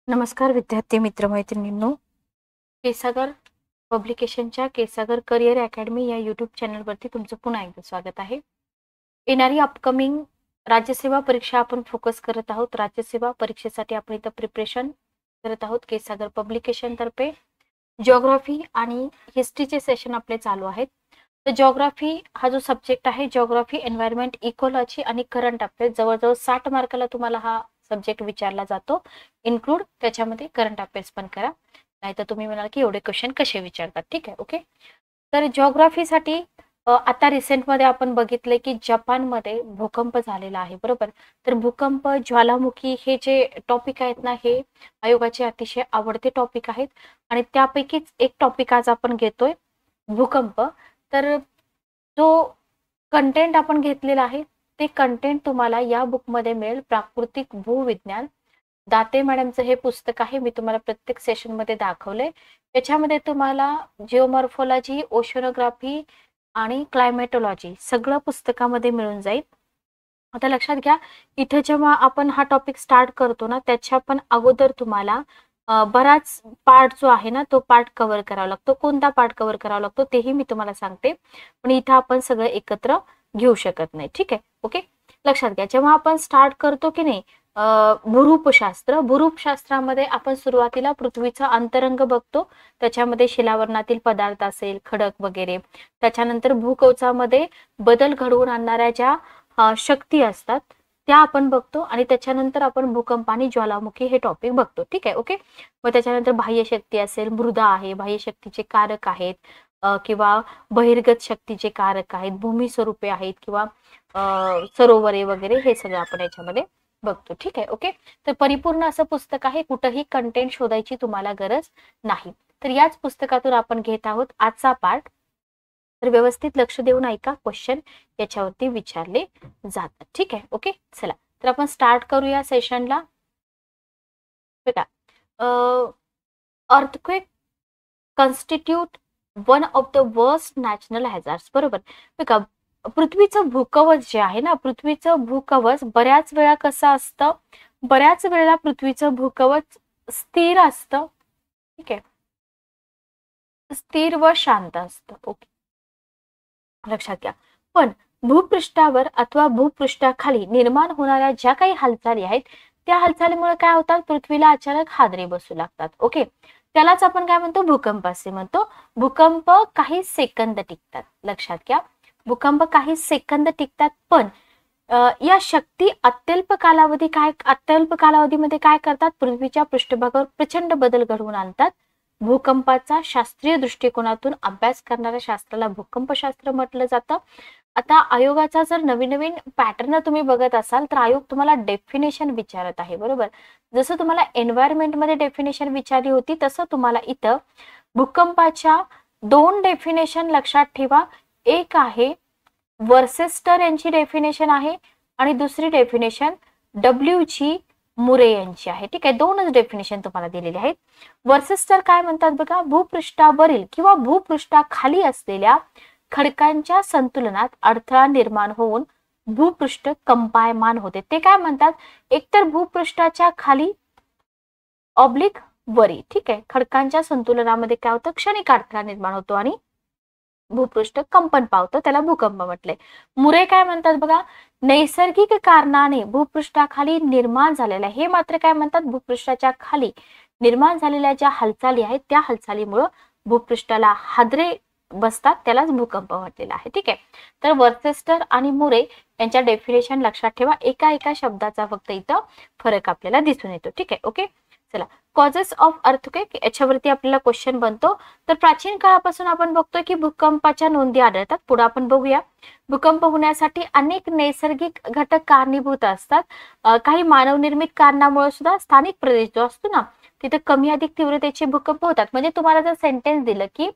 नमस्कार विद्यार्थी मित्र मैत्रिणींनो, केसागर पब्लिकेशनच्या केसागर करिअर अकॅडमी या यूट्यूब चॅनलवरती तुमचं पुन्हा एकदा स्वागत आहे. येणारी अपकमिंग राज्यसेवा परीक्षा आपण फोकस करत आहोत. राज्यसेवा परीक्षेसाठी आपण इथं प्रिपरेशन करत आहोत. केसागर पब्लिकेशन तर्फे जिओग्राफी आणि हिस्ट्रीचे सेशन आपले चालू आहेत. तर जिओग्राफी हा जो सब्जेक्ट आहे, जिओग्राफी, एन्व्हायरमेंट, इकॉलॉजी आणि करंट अफेअर्स, जवळजवळ 60 मार्काला तुम्हाला हा सब्जेक्ट विचारला जातो. इन्क्लूड त्याच्यामध्ये करंट अफेअर्स पण करा, नाहीतर तुम्ही म्हणाल की एवढे क्वेश्चन कसे विचारतात. ठीक आहे, ओके. तर जिओग्राफीसाठी आता रिसेंटमध्ये आपण बघितले की जपानमध्ये भूकंप झालेला आहे, बरोबर. तर भूकंप, ज्वालामुखी हे जे टॉपिक आहेत ना, हे आयोगाचे अतिशय आवडते टॉपिक आहेत आणि त्यापैकीच एक टॉपिक आज आपण घेतोय, भूकंप. तर जो कंटेंट आपण घेतलेला आहे ते कंटेंट तुम्हाला या बुकमध्ये मिळेल. प्राकृतिक भूविज्ञान, दाते मॅडमचं हे पुस्तक आहे. मी तुम्हाला प्रत्येक सेशनमध्ये दाखवलंय. याच्यामध्ये तुम्हाला जिओमॉर्फोलॉजी, ओशनोग्राफी आणि क्लायमेटोलॉजी सगळं पुस्तकामध्ये मिळून जाईल. आता लक्षात घ्या, इथे जेव्हा आपण हा टॉपिक स्टार्ट करतो ना, त्याच्या पण अगोदर तुम्हाला बराच पार्ट जो आहे ना, तो पार्ट कव्हर करावा लागतो. कोणता पार्ट कव्हर करावा लागतो तेही मी तुम्हाला सांगते, पण इथं आपण सगळं एकत्र घेऊ शकत नाही. ठीक आहे, ओके. लक्षात घ्या, जेव्हा आपण स्टार्ट करतो की नाही भूरूपशास्त्र, भूरूपशास्त्रामध्ये आपण सुरुवातीला पृथ्वीचा अंतरंग बघतो. त्याच्यामध्ये शिलावरणातील पदार्थ असेल, खडक वगैरे. त्याच्यानंतर भूकवचामध्ये बदल घडवून आणणाऱ्या ज्या शक्ती असतात त्या आपण बघतो आणि त्याच्यानंतर आपण भूकंप आणि ज्वालामुखी हे टॉपिक बघतो. ठीक आहे, ओके. मग त्याच्यानंतर बाह्य शक्ती असेल, मृदा आहे, बाह्य शक्तीचे कारक आहेत किंवा बहिर्गत शक्तीचे कारक आहेत, भूमी स्वरूपे आहेत किंवा सरोवरे वगैरे, हे सगळं आपण याच्यामध्ये बघतो. ठीक आहे, ओके. तर परिपूर्ण असं पुस्तक आहे, कुठंही कंटेंट शोधायची तुम्हाला गरज नाही. तर याच पुस्तकातून आपण घेत आहोत आजचा पार्ट. तर व्यवस्थित लक्ष देऊन ऐका, क्वेश्चन याच्यावरती विचारले जातात. ठीक आहे, ओके. चला, तर आपण स्टार्ट करूया सेशनला. बघा, earthquake constitute one of the worst national hazards, बरोबर. बघा, पृथ्वीचं भूकवच जे आहे ना, पृथ्वीचं भूकवच बऱ्याच वेळा कसं असतं, बऱ्याच वेळेला पृथ्वीचं भूकवच स्थिर असतं. ठीक आहे, स्थिर व शांत असतं. ओके, लक्षात घ्या. पण भूपृष्ठावर अथवा भूपृष्ठाखाली निर्माण होणाऱ्या ज्या काही हालचाली आहेत, त्या हालचालीमुळे काय होतात, पृथ्वीला अचानक हादरे बसू लागतात. ओके, त्यालाच आपण काय म्हणतो, भूकंप असे म्हणतो. भूकंप काही सेकंद टिकतात. लक्षात घ्या, भूकंप काही सेकंद टिकतात, पण या शक्ती अत्यल्प कालावधीमध्ये काय करतात, पृथ्वीच्या पृष्ठभागावर प्रचंड बदल घडवून आणतात. भूकंपाचा शास्त्रीय दृष्टिकोनातून अभ्यास करणाऱ्या शास्त्राला भूकंपशास्त्र म्हटलं जातं. आता आयोगाचा जर नवीन नवीन पॅटर्न तुम्ही बघत असाल तर आयोग तुम्हाला डेफिनेशन विचारत आहे, बरोबर. जसं तुम्हाला एन्व्हायरमेंट मध्ये डेफिनेशन विचारली होती, तसं तुम्हाला इथं भूकंपाच्या 2 डेफिनेशन लक्षात ठेवा. एक आहे वर्सेस्टर यांची डेफिनेशन आहे आणि दुसरी डेफिनेशन WG मुरे यांची आहे. ठीक आहे, 2च डेफिनेशन तुम्हाला दिलेली आहेत. वर्सेस्टर काय म्हणतात बघा, भूपृष्ठावरील किंवा भूपृष्ठाखाली असलेल्या खडकांच्या संतुलनात अडथळा निर्माण होऊन भूपृष्ठ कंपायमान होते. ते काय म्हणतात, एकतर भूपृष्ठाच्या खाली ऑब्लिक वरी. ठीक आहे, खडकांच्या संतुलनामध्ये काय होतं, क्षणिक अडथळा निर्माण होतो आणि भूपृष्ठ कंपन पावतं, त्याला भूकंप म्हटलंय. मुरे काय म्हणतात बघा, नैसर्गिक कारणाने भूपृष्ठाखाली निर्माण झालेल्या, हे मात्र काय म्हणतात, भूपृष्ठाच्या खाली निर्माण झालेल्या ज्या हालचाली आहेत त्या हालचालीमुळे भूपृष्ठाला हादरे बसतात, त्यालाच भूकंप म्हटलेला आहे. ठीक आहे, तर वर्सेस्टर आणि मुरे यांच्या डेफिनेशन लक्षात ठेवा. एका एका शब्दाचा फक्त इथं फरक आपल्याला दिसून येतो. ठीक आहे, ओके. चला, कॉजेस ऑफ अर्थक्वेक याच्यावरती आपल्याला क्वेश्चन बनतो. तर प्राचीन काळापासून आपण बघतोय की भूकंपाच्या नोंदी आढळतात. पुढे आपण बघूया, भूकंप होण्यासाठी अनेक नैसर्गिक घटक कारणीभूत असतात. काही मानवनिर्मित कारणामुळे सुद्धा स्थानिक प्रदेश जो असतो ना, तिथे कमी अधिक तीव्रतेचे भूकंप होतात. म्हणजे तुम्हाला जर सेंटेन्स दिलं की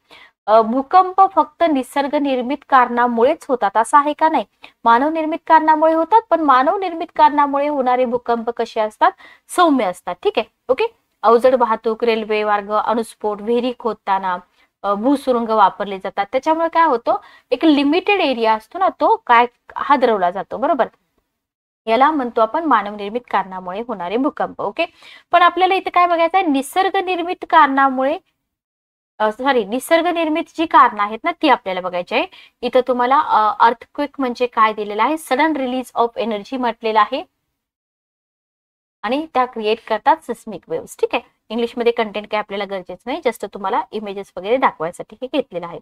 भूकंप फक्त निसर्ग निर्मित कारणामुळेच होतात असं आहे का, नाही. मानव निर्मित कारणामुळे होतात, पण मानव निर्मित कारणामुळे होणारे भूकंप कसे असतात, सौम्य असतात. ठीक आहे, ओके. अवजड वाहतूक, रेल्वे मार्ग, अणुस्फोट, विहिरी खोदताना भूसुरुंग वापरले जातात. त्याच्यामुळे काय होतं, एक लिमिटेड एरिया असतो ना, तो काय हादरवला जातो, बरोबर. याला म्हणतो आपण मानवनिर्मित कारणामुळे होणारे भूकंप. ओके, पण आपल्याला इथे काय बघायचं आहे, निसर्ग निर्मित कारणामुळे निसर्ग निर्मित जी कारणं आहेत ना ती आपल्याला बघायची आहे. इथं तुम्हाला अर्थक्वेक म्हणजे काय दिलेलं आहे, सडन रिलीज ऑफ एनर्जी म्हटलेलं आहे आणि त्या क्रिएट करतात सिस्मिक वेव्स. ठीक आहे, इंग्लिशमध्ये कंटेंट काय आपल्याला गरजेचं नाही, जस्ट तुम्हाला इमेजेस वगैरे दाखवायसाठी हे घेतलेलं आहे.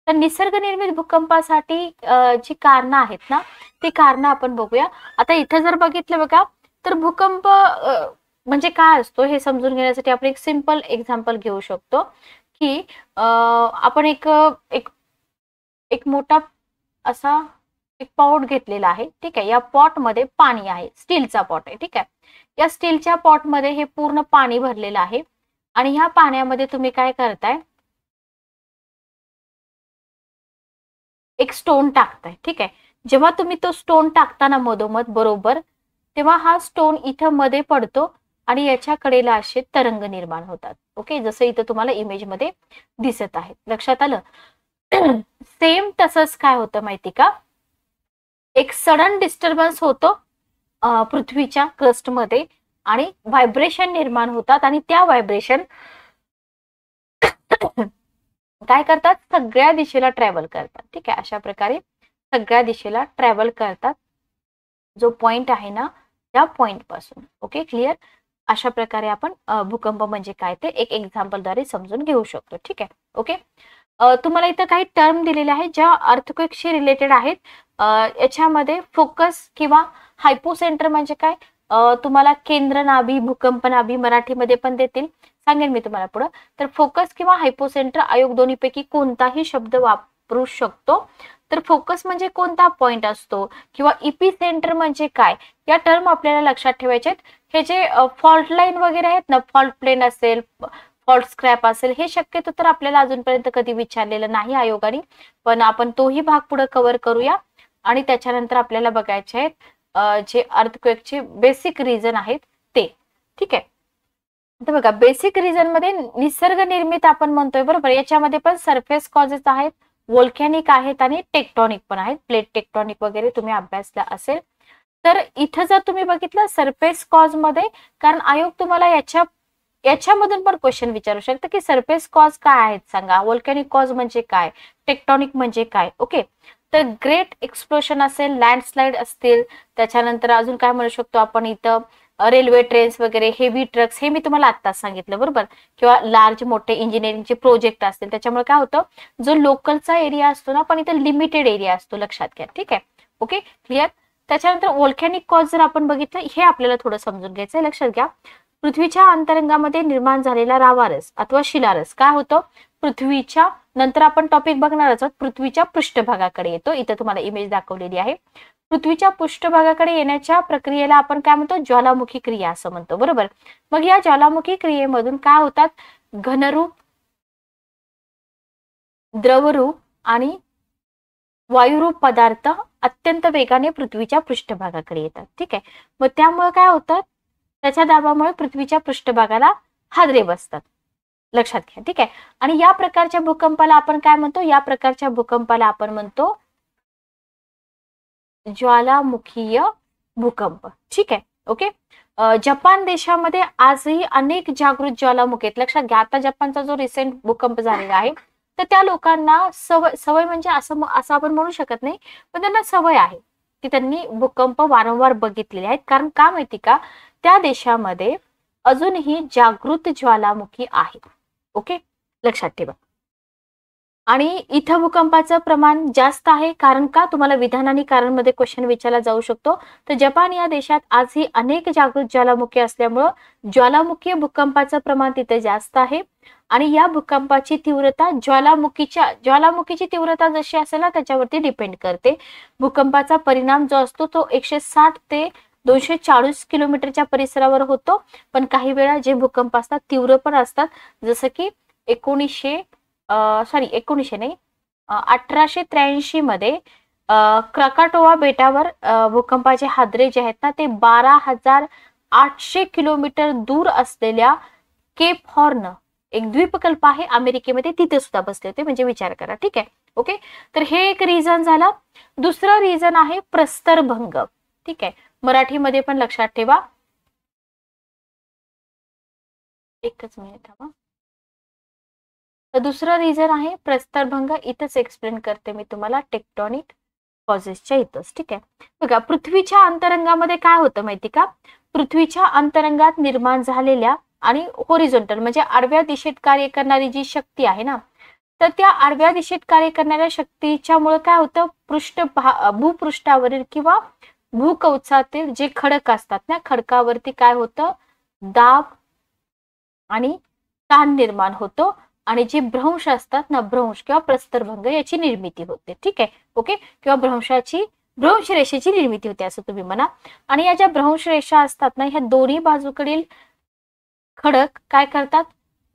तर निसर्ग निर्मित भूकंपासाठी जी कारणं आहेत ना ती कारणं आपण बघूया. आता इथं जर बघितलं बघा तर भूकंप म्हणजे काय असतो हे समजून घेण्यासाठी आपण एक सिंपल एक्झाम्पल घेऊ शकतो की आपण एक एक एक मोठा असा एक पॉट घेतलेला आहे. ठीक आहे, या पॉट मध्ये पाणी आहे, स्टीलचा पॉट आहे. ठीक आहे, या स्टीलच्या पॉट मध्ये हे पूर्ण पाणी भरलेलं आहे आणि ह्या पाण्यामध्ये तुम्ही काय करताय, एक स्टोन टाकताय. ठीक आहे, जेव्हा तुम्ही तो स्टोन टाकताना मधोमध बरोबर तेव्हा हा स्टोन इथं मध्ये पडतो आणि याच्या कडेला असे तरंग निर्माण होतात. ओके, जसं इथं तुम्हाला इमेज मध्ये दिसत आहे. लक्षात आलं? सेम तसंच काय होतं माहिती का, एक सडन डिस्टर्बन्स होतो पृथ्वीच्या क्रस्ट मध्ये आणि व्हायब्रेशन निर्माण होतात आणि त्या व्हायब्रेशन काय करतात, सगळ्या दिशेला ट्रॅव्हल करतात. ठीक आहे, अशा प्रकारे सगळ्या दिशेला ट्रॅव्हल करतात. जो पॉइंट आहे ना त्या पॉइंट पासून. Okay, clear? अशा प्रकारे आपण भूकंप म्हणजे काय ते एक एक्झाम्पल द्वारे समजून घेऊ शकतो. ठीक आहे, ओके. तुम्हाला इथं काही टर्म दिलेले आहेत ज्या अर्थक्वेकशी रिलेटेड आहेत. याच्यामध्ये फोकस किंवा हायपोसेंटर म्हणजे काय, तुम्हाला केंद्र नाभी, भूकंप नाभी मराठीमध्ये पण देतील, सांगेन मी तुम्हाला पुढे. तर फोकस किंवा हायपोसेंटर आयोग दोन्हीपैकी कोणताही शब्द वापरू शकतो. तर फोकस म्हणजे कोणता पॉइंट असतो किंवा इपी सेंटर म्हणजे काय, या टर्म आपल्याला लक्षात ठेवायचे आहेत. हे जे फॉल्ट लाईन वगैरे आहेत ना, फॉल्ट प्लेन असेल, फॉल्ट स्क्रॅप असेल, हे शक्यतो तर आपल्याला अजूनपर्यंत कधी विचारलेलं नाही आयोगाने, पण आपण तोही भाग पुढे कव्हर करूया. आणि त्याच्यानंतर आपल्याला बघायचे आहेत जे अर्थक्वेकचे बेसिक रिझन आहेत ते. ठीक आहे, तर बघा बेसिक रिझन मध्ये निसर्ग निर्मित आपण म्हणतोय बरोबर, याच्यामध्ये पण सरफेस कॉजेस आहेत, वोल्कॅनिक आहेत आणि टेक्टॉनिक पण आहेत. प्लेट टेक्टॉनिक वगैरे तुम्ही अभ्यासला असेल. तर इथं जर तुम्ही बघितलं सरफेस कॉज मध्ये, कारण आयोग तुम्हाला याच्यामधून पण क्वेश्चन विचारू शकतं की सरफेस कॉज काय आहेत सांगा, वोल्कॅनिक कॉज म्हणजे काय, टेक्टॉनिक म्हणजे काय. ओके, तर ग्रेट एक्सप्लोशन असेल, लँडस्लाइड असतील, त्याच्यानंतर अजून काय म्हणू शकतो आपण इथं, रेल्वे ट्रेन्स वगैरे, हेवी ट्रक्स, हे मी तुम्हाला आत्ताच सांगितलं बरोबर, किंवा लार्ज मोठे इंजिनिअरिंगचे प्रोजेक्ट असतील, त्याच्यामुळे काय होतं, जो लोकलचा एरिया असतो ना पण इथं लिमिटेड एरिया असतो, लक्षात घ्या. ठीक आहे, ओके, क्लिअर. त्याच्यानंतर व्होल्कॅनिक कॉज जर आपण बघितलं, हे आपल्याला थोडं समजून घ्यायचंय. लक्षात घ्या, पृथ्वीच्या अंतरंगामध्ये निर्माण झालेला रावारस अथवा शिलारस काय होतो, पृथ्वीच्या, नंतर आपण टॉपिक बघणारच आहोत, पृथ्वीच्या पृष्ठभागाकडे येतो. इथं तुम्हाला इमेज दाखवलेली आहे. पृथ्वीच्या पृष्ठभागाकडे येण्याच्या प्रक्रियेला आपण काय म्हणतो, ज्वालामुखी क्रिया असं म्हणतो बरोबर. मग या ज्वालामुखी क्रियेमधून काय होतात, घनरूप, द्रवरूप आणि वायुरूप पदार्थ अत्यंत वेगाने पृथ्वीच्या पृष्ठभागाकडे येतात. ठीक आहे, मग त्यामुळे काय होतं, त्याच्या दाबामुळे पृथ्वीच्या पृष्ठभागाला हादरे बसतात. लक्षात घ्या. ठीक आहे, आणि या प्रकारच्या भूकंपाला आपण काय म्हणतो, या प्रकारच्या भूकंपाला आपण म्हणतो ज्वालामुखीय भूकंप. ठीक आहे, ओके. जपान देशामध्ये आजही अनेक जागृत ज्वालामुखी आहेत. लक्षात घ्या, आता जपानचा जो रिसेंट भूकंप झालेला आहे तर त्या लोकांना सवय म्हणजे असं आपण म्हणू शकत नाही, पण त्यांना सवय आहे की त्यांनी भूकंप वारंवार बघितलेले आहेत. कारण का माहिती का, त्या देशामध्ये अजूनही जागृत ज्वालामुखी आहे. ओके, लक्षात ठेवा. आणि इथं भूकंपाचं प्रमाण जास्त आहे, कारण का, तुम्हाला विधान आणि कारण मध्ये क्वेश्चन विचारला जाऊ शकतो. तर जपान या देशात आजही अनेक जागृत ज्वालामुखी असल्यामुळं ज्वालामुखीय भूकंपाचं प्रमाण तिथे जास्त आहे. आणि या भूकंपाची तीव्रता ज्वालामुखीची तीव्रता जशी असेल ना त्याच्यावरती डिपेंड करते. भूकंपाचा परिणाम जो असतो तो 160 ते 240 किलोमीटरच्या परिसरावर होतो. पण काही वेळा जे भूकंप असतात तीव्र पण असतात, जसं की 1883 मध्ये क्राकाटोवा बेटावर भूकंपाचे हादरे जे आहेत ना ते 12,800 किलोमीटर दूर असलेल्या केप हॉर्न, एक द्वीपकल्प आहे अमेरिकेमध्ये, तिथे सुद्धा बसले होते. म्हणजे विचार करा. ठीक आहे, ओके. तर हे एक रिझन झालं. दुसरं रिझन आहे प्रस्तरभंग. ठीक आहे, मराठीमध्ये पण लक्षात ठेवा. एकच मिनिट थांबा. तर दुसरा रिझन आहे प्रस्तरभंग. इथंच एक्सप्लेन करते मी तुम्हाला टेक्टोनिक पॉझेसच्या इथंच. ठीक आहे. बघा, पृथ्वीच्या अंतरंगामध्ये काय होतं माहिती का? पृथ्वीच्या अंतरंगात निर्माण झालेल्या आणि होरिझॉन्टल म्हणजे आडव्या दिशेत कार्य करणारी जी शक्ती आहे ना, तर त्या आडव्या दिशेत कार्य करणाऱ्या शक्तीच्यामुळे काय होतं, भूपृष्ठावरील किंवा भूकवचातील जे खडक असतात ना, खडकावरती काय होतं, दाब आणि ताण निर्माण होतो आणि जे भ्रंश असतात ना, भ्रंश किंवा प्रस्तरभंग याची निर्मिती होते. ठीक आहे. ओके. किंवा भ्रंश रेषेची निर्मिती होते असं तुम्ही म्हणा. आणि या ज्या भ्रंश रेषा असतात ना, ह्या दोन्ही बाजूकडील खडक काय करतात,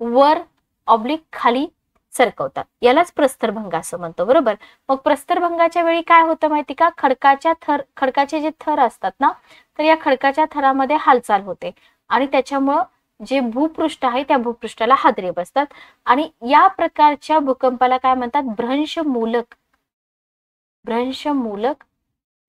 वर ऑब्लिक खाली सरकवतात. यालाच प्रस्तरभंग असं म्हणतो. बरोबर. मग प्रस्तरभंगाच्या वेळी काय होतं माहिती का? खडकाचे जे थर असतात ना, तर या खडकाच्या थरामध्ये हालचाल होते आणि त्याच्यामुळं जे भूपृष्ठ आहे त्या भूपृष्ठाला हादरे बसतात आणि या प्रकारच्या भूकंपाला काय म्हणतात, भ्रंशमूलक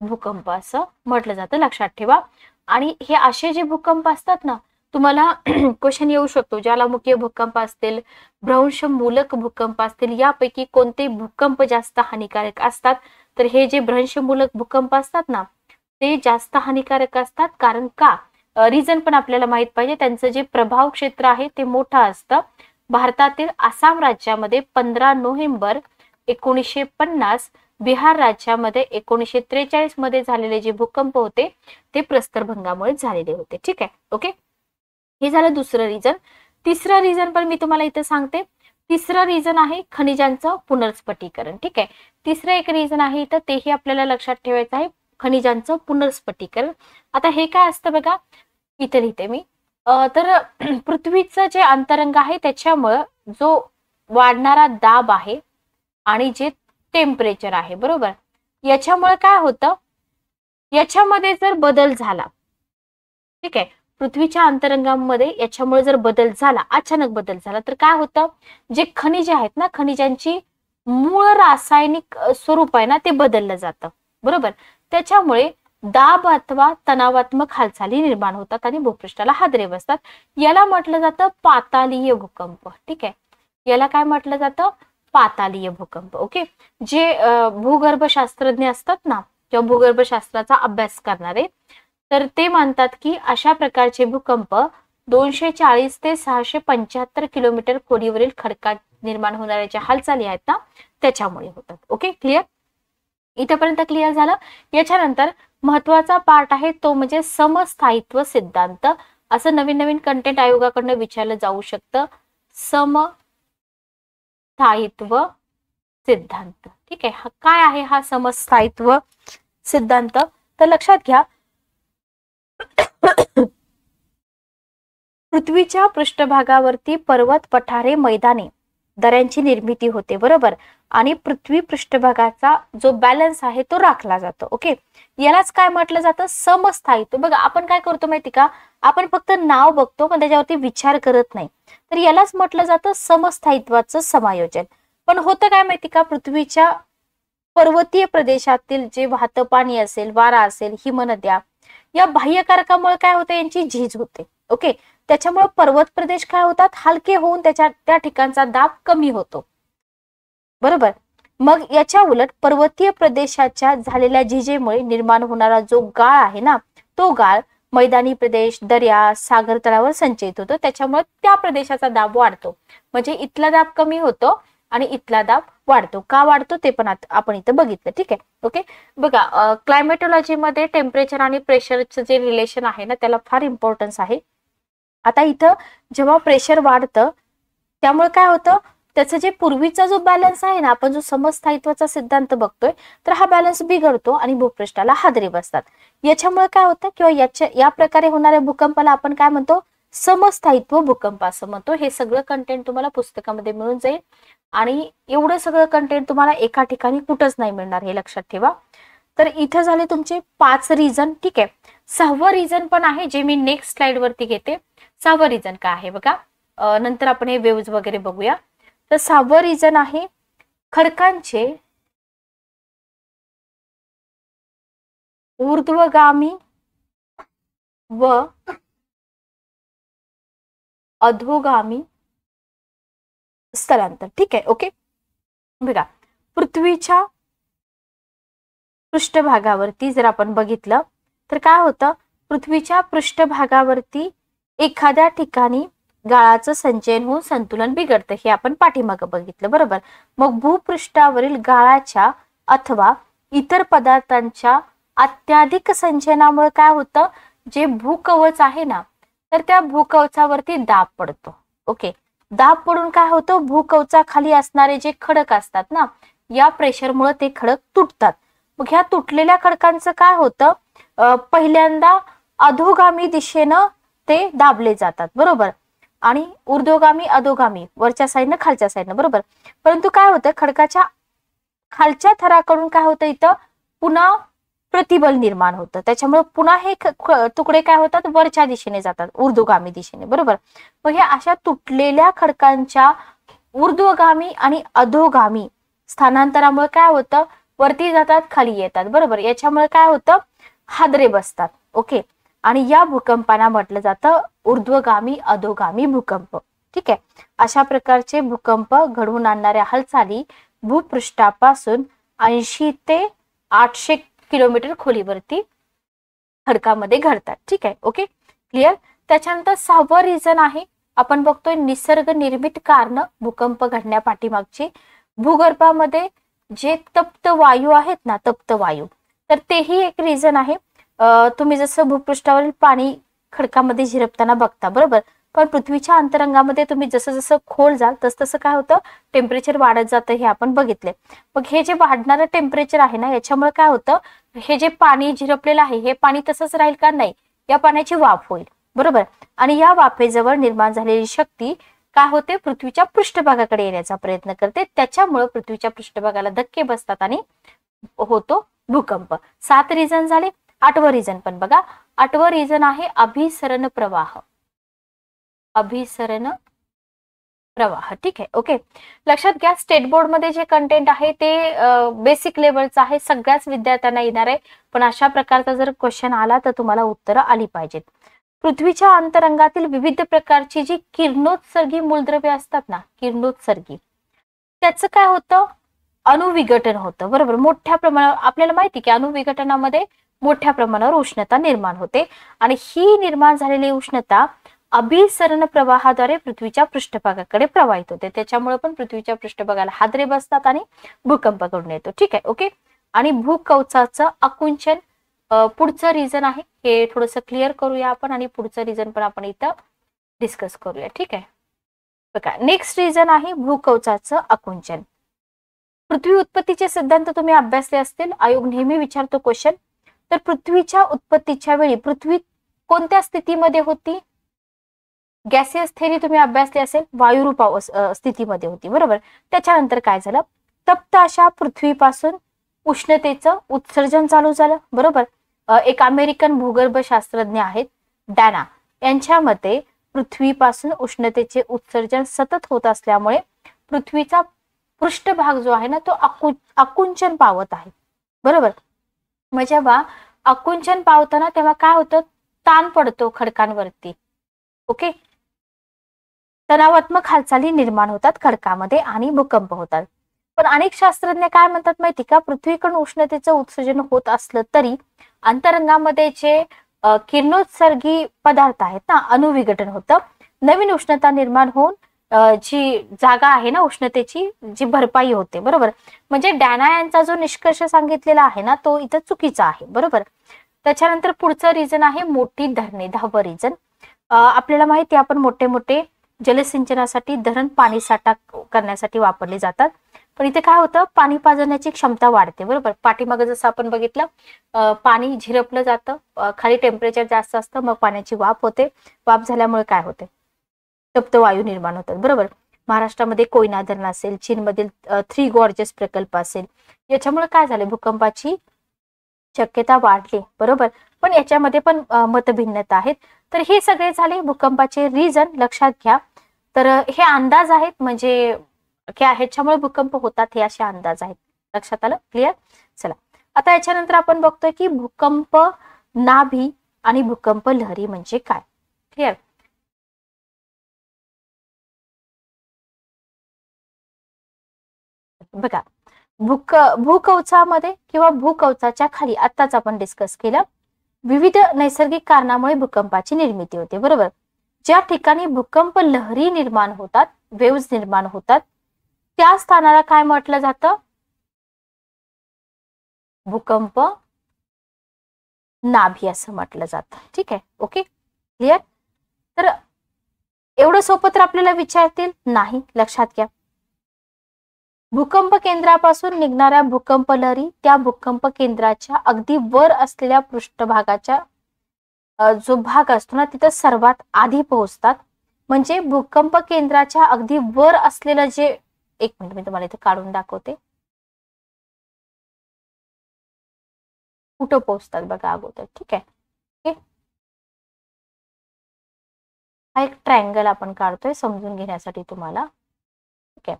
भूकंप असं म्हटलं जातं. लक्षात ठेवा. आणि हे असे जे भूकंप असतात ना, तुम्हाला क्वेश्चन येऊ शकतो, ज्वालामुखीय भूकंप असतील, भ्रंशमूलक भूकंप असतील, यापैकी कोणते भूकंप जास्त हानिकारक असतात? तर हे जे भ्रंशमूलक भूकंप असतात ना, ते जास्त हानिकारक असतात. कारण का? रिझन पण आपल्याला माहित पाहिजे. त्यांचं जे प्रभाव क्षेत्र आहे ते मोठं असतं. भारतातील आसाम राज्यामध्ये 15 नोव्हेंबर 1950, बिहार राज्यामध्ये 1943 मध्ये झालेले जे भूकंप होते ते प्रस्तरभंगामुळे झालेले होते. ठीक आहे. ओके. हे झालं दुसरं रिझन. तिसरं रिझन पण मी तुम्हाला इथे सांगते. तिसरं रिझन आहे खनिजांचं पुनर्स्फटिकरण. ठीक आहे. तिसरं एक रिझन आहे इथं, तेही आपल्याला लक्षात ठेवायचं आहे, खनिजांचं पुनर्स्फटिकरण. आता हे काय असतं बघा, इथे लिहिते मी. तर पृथ्वीचं जे अंतरंग आहे त्याच्यामुळं जो वाढणारा दाब आहे आणि जे टेम्परेचर आहे, बरोबर, याच्यामुळे काय होतं, याच्यामध्ये जर बदल झाला, ठीक आहे, पृथ्वीच्या अंतरंगामध्ये याच्यामुळे जर बदल झाला, अचानक बदल झाला, तर काय होतं, जे खनिजे आहेत ना, खनिजांची मूळ रासायनिक स्वरूप आहे ना, ते बदललं जातं. बरोबर. त्याच्यामुळे दाब अथवा तणावात्मक हालचाली निर्माण होतात आणि भूपृष्ठाला हादरे बसतात. याला म्हटलं जातं पातालीय भूकंप. ठीक आहे. याला काय म्हटलं जातं, पातालीय भूकंप. ओके. जे भूगर्भशास्त्रज्ञ असतात ना, किंवा भूगर्भशास्त्राचा अभ्यास करणारे, तर ते मानतात की अशा प्रकारचे भूकंप 240 ते 675 किलोमीटर खोलीवरील खडकात निर्माण होणाऱ्या ज्या हालचाली आहेत ना, त्याच्यामुळे होतात. ओके. क्लिअर? इथपर्यंत क्लिअर झालं. याच्यानंतर महत्वाचा पार्ट आहे तो म्हणजे समस्थायित्व सिद्धांत. असं नवीन नवीन कंटेंट आयोगाकडनं विचारलं जाऊ शकतं. समस्थायित्व सिद्धांत. ठीक आहे. काय आहे हा समस्थायित्व सिद्धांत? तर लक्षात घ्या, पृथ्वीच्या पृष्ठभागावरती पर्वत, पठारे, मैदाने, दऱ्यांची निर्मिती होते. बरोबर. आणि पृथ्वी पृष्ठभागाचा जो बॅलन्स आहे तो राखला जातो. ओके. यालाच काय म्हटलं जातं, समस्थायित्व. बघा, आपण काय करतो माहिती का, आपण फक्त नाव बघतो पण त्याच्यावरती विचार करत नाही. तर यालाच म्हटलं जातं समस्थायित्वाचं समायोजन. पण होतं काय माहिती का, पृथ्वीच्या पर्वतीय प्रदेशातील जे वाहतं पाणी असेल, वारा असेल, हिमनद्या, या बाह्यकारकामुळे काय होतं, यांची झीज होते. ओके. त्याच्यामुळे पर्वत प्रदेश काय होतात, हलके होऊन त्या ठिकाणचा दाब कमी होतो. बरोबर. मग याच्या उलट पर्वतीय प्रदेशाच्या झालेल्या झीजेमुळे निर्माण होणारा जो गाळ आहे ना, तो गाळ मैदानी प्रदेश, दर्या, सागर तळावर संचयित होतो. त्याच्यामुळे त्या प्रदेशाचा दाब वाढतो. म्हणजे इथला दाब कमी होतो आणि इथला दाब वाढतो. का वाढतो ते पण आपण इथं बघितलं. ठीक आहे. ओके. बघा, क्लायमेटोलॉजी मध्ये टेम्परेचर आणि प्रेशरचं जे रिलेशन आहे ना, त्याला फार इम्पॉर्टन्स आहे. आता इथं जेव्हा प्रेशर वाढतं त्यामुळे काय होतं, त्याचं जे पूर्वीचा जो बॅलन्स आहे ना, आपण जो समस्थायित्वाचा सिद्धांत बघतोय, तर हा बॅलन्स बिघडतो आणि भूपृष्ठाला हादरे बसतात. याच्यामुळे काय होतं, किंवा या प्रकारे होणाऱ्या भूकंपाला आपण काय म्हणतो, समस्थायित्व भूकंप असं म्हणतो. हे सगळं कंटेंट तुम्हाला पुस्तकामध्ये मिळून जाईल आणि एवढं सगळं कंटेंट तुम्हाला एका ठिकाणी कुठंच नाही मिळणार, हे लक्षात ठेवा. तर इथं झाले तुमचे 5 रिझन. ठीक आहे. 6वं रिझन पण आहे जे मी नेक्स्ट स्लाइड वरती घेते. 6वं रिझन काय आहे बघा, नंतर आपण हे वेव्ज वगैरे बघूया. तर 6वं रिझन आहे खडकांचे ऊर्ध्वगामी व अधोगामी स्थलांतर. ठीक आहे, ओके. बघा, पृथ्वीच्या पृष्ठभागावरती जर आपण बघितलं तर काय होतं, पृथ्वीच्या पृष्ठभागावरती एखाद्या ठिकाणी गाळाचं संचयन होऊन संतुलन बिघडतं, हे आपण पाठीमागे बघितलं, बरोबर. मग भूपृष्ठावरील गाळाच्या अथवा इतर पदार्थांच्या अत्याधिक संचयनामुळे काय होतं, जे भूकवच आहे ना, तर त्या भूकवचावरती दाब पडतो. ओके, दाब पडून काय होतं, भूकवचाखाली असणारे जे खडक असतात ना, या प्रेशरमुळे ते खडक तुटतात. मग ह्या तुटलेल्या खडकांचं काय होतं, पहिल्यांदा अधोगामी दिशेनं ते दाबले जातात, बरोबर. आणि ऊर्ध्वगामी अधोगामी, वरच्या साईडनं खालच्या साईडनं, बरोबर. परंतु काय होतं, खडकाच्या खालच्या थराकडून काय होतं, इथं पुन्हा प्रतिबल निर्माण होतं. त्याच्यामुळे पुन्हा हे तुकडे काय होतात, वरच्या दिशेने जातात, ऊर्ध्वगामी दिशेने, बरोबर. मग हे अशा तुटलेल्या खडकांच्या ऊर्ध्वगामी आणि अधोगामी स्थानांतरामुळे काय होतं, वरती जातात, खाली येतात, बरोबर. याच्यामुळे काय होतं, हादरे बसतात. ओके, आणि या भूकंपांना म्हटलं जातं ऊर्ध्वगामी अधोगामी भूकंप. ठीक आहे, अशा प्रकारचे भूकंप घडवून आणणाऱ्या हालचाली भूपृष्ठापासून 80 ते 800 किलोमीटर खोलीवरती खडकामध्ये घडतात. ठीक आहे, ओके, क्लिअर. त्याच्यानंतर 6वं रिझन आहे, आपण बघतोय निसर्ग निर्मित कारण भूकंप घडण्या पाठीमागची. भूगर्भामध्ये जे तप्त वायू आहेत ना, तप्त वायू, तर तेही एक रिझन आहे. तुम्ही जसं भूपृष्ठावरील पाणी खडकामध्ये झिरपताना बघता, बरोबर. पण पृथ्वीच्या अंतरंगामध्ये तुम्ही जसं जसं खोल जाल तस तसं काय होतं, टेम्परेचर वाढत जातं, हे आपण बघितले. मग हे जे वाढणारं टेम्परेचर आहे ना, याच्यामुळे काय होतं, हे जे पाणी झिरपलेलं आहे हे पाणी तसंच राहील का, नाही, या पाण्याची वाफ होईल, बरोबर. आणि या वाफेजवळ निर्माण झालेली शक्ती काय होते, पृथ्वीच्या पृष्ठभागाकडे येण्याचा प्रयत्न करते. त्याच्यामुळे पृथ्वीच्या पृष्ठभागाला धक्के बसतात आणि होतो भूकंप. 7 रिझन झाले. 8वं रिझन पण बघा, 8वं रिझन आहे अभिसरण प्रवाह. अभिसरण प्रवाह. ठीक आहे, ओके. लक्षात घ्या, स्टेट बोर्ड मध्ये जे कंटेंट आहे ते बेसिक लेवलचं आहे, सगळ्याच विद्यार्थ्यांना येणार आहे. पण अशा प्रकारचा जर क्वेश्चन आला तर तुम्हाला उत्तरं आली पाहिजेत. पृथ्वीच्या अंतरंगातील विविध प्रकारची जी किरणोत्सर्गी मूलद्रव्ये असतात ना, किरणोत्सर्गी, त्याचं काय होतं, अणुविघटन होतं, बरोबर. मोठ्या प्रमाणावर आपल्याला माहिती की अणुविघटनामध्ये मोठ्या प्रमाणावर उष्णता निर्माण होते आणि ही निर्माण झालेली उष्णता अभिसरण प्रवाहाद्वारे पृथ्वीच्या पृष्ठभागाकडे प्रवाहित होते. त्याच्यामुळे पण पृथ्वीच्या पृष्ठभागाला हादरे बसतात आणि भूकंप घडून येतो. ठीक आहे, ओके. आणि भूकवचाचं आकुंचन पुढचं रिझन आहे, हे थोडंसं क्लिअर करूया आपण आणि पुढचं रिझन पण आपण इथं डिस्कस करूया. ठीक आहे, बघा, नेक्स्ट रिझन आहे भूकवचाचं आकुंचन. पृथ्वी उत्पत्तीचे सिद्धांत तुम्ही अभ्यासले असतील, आयोग नेहमी विचारतो क्वेश्चन. तर पृथ्वीच्या उत्पत्तीच्या वेळी पृथ्वी कोणत्या स्थितीमध्ये होती, गॅसियस थेरी तुम्ही अभ्यासली असेल, वायुरूप स्थितीमध्ये होती, बरोबर. त्याच्यानंतर काय झालं, तप्त अशा पृथ्वीपासून उष्णतेचं उत्सर्जन चालू झालं, बरोबर. एक अमेरिकन भूगर्भशास्त्रज्ञ आहेत डॅना, यांच्या मते पृथ्वीपासून उष्णतेचे उत्सर्जन सतत होत असल्यामुळे पृथ्वीचा पृष्ठभाग जो आहे ना, तो आकुंचन पावत आहे, बरोबर. मग जेव्हा आकुंचन पावताना तेव्हा काय होतं, ताण पडतो खडकांवरती. ओके, तणावात्मक हालचाली निर्माण होतात खडकामध्ये आणि भूकंप होतात. पण अनेक शास्त्रज्ञ काय म्हणतात माहिती का, पृथ्वीकडून उष्णतेचं उत्सर्जन होत असलं तरी अंतरंगामध्ये जे किरणोत्सर्गी पदार्थ आहेत ना, अणुविघटन होतं, नवीन उष्णता निर्माण होऊन जी जागा आहे ना उष्णतेची, जी भरपाई होते, बरोबर. म्हणजे डॅना यांचा जो निष्कर्ष सांगितलेला आहे ना, तो इथं चुकीचा आहे, बरोबर. त्याच्यानंतर पुढचं रिझन आहे मोठी धरणे. 10वं रिझन, आपल्याला माहिती, आपण मोठे मोठे जलसिंचनासाठी धरण पाणी साठा करण्यासाठी वापरले जातात. पण इथे काय होतं, पाणी पाजण्याची क्षमता वाढते, बरोबर. पाठीमागे जसं आपण बघितलं, पाणी झिरपलं जातं, खाली टेम्परेचर जास्त असतं, मग पाण्याची वाफ होते, वाफ झाल्यामुळे काय होते, तप्त वायू निर्माण होतात, बरोबर. महाराष्ट्रामध्ये कोयना धरण असेल, चीनमधील 3 गॉर्जेस प्रकल्प असेल, याच्यामुळे काय झाले, भूकंपाची शक्यता वाढली, बरोबर. पण याच्यामध्ये पण मतभिन्नता आहेत. तर हे सगळे झाले भूकंपाचे रिझन, लक्षात घ्या. तर हे अंदाज आहेत, म्हणजे ह्याच्यामुळे भूकंप होतात हे असे अंदाज आहेत, लक्षात आलं, क्लिअर. चला, आता याच्यानंतर आपण बघतोय की भूकंप नाभी आणि भूकंप लहरी म्हणजे काय? क्लिअर? बघा, भूकवचामध्ये किंवा भूकवचाच्या खाली आताच आपण डिस्कस केलं, विविध नैसर्गिक कारणामुळे भूकंपाची निर्मिती होते, बरोबर. ज्या ठिकाणी भूकंप लहरी निर्माण होतात, वेव्हज निर्माण होतात, त्या स्थानाला काय म्हटलं जातं? भूकंप नाभी असं म्हटलं जातं. ठीक आहे, ओके, क्लिअर? तर एवढं सोपं तर आपल्याला विचारतील नाही, लक्षात घ्या. भूकंप केंद्रापासून निघणाऱ्या भूकंप लहरी त्या भूकंप केंद्राच्या अगदी वर असलेल्या पृष्ठभागाच्या जो भाग असतो ना तिथं सर्वात आधी पोहोचतात. म्हणजे भूकंप केंद्राच्या अगदी वर असलेलं जे, एक मिनिट मी तुम्हाला इथे काढून दाखवते, कुठं पोहोचतात बघा अगोदर. ठीक आहे, हा एक ट्रायंगल आपण काढतोय समजून घेण्यासाठी तुम्हाला. ठीक आहे,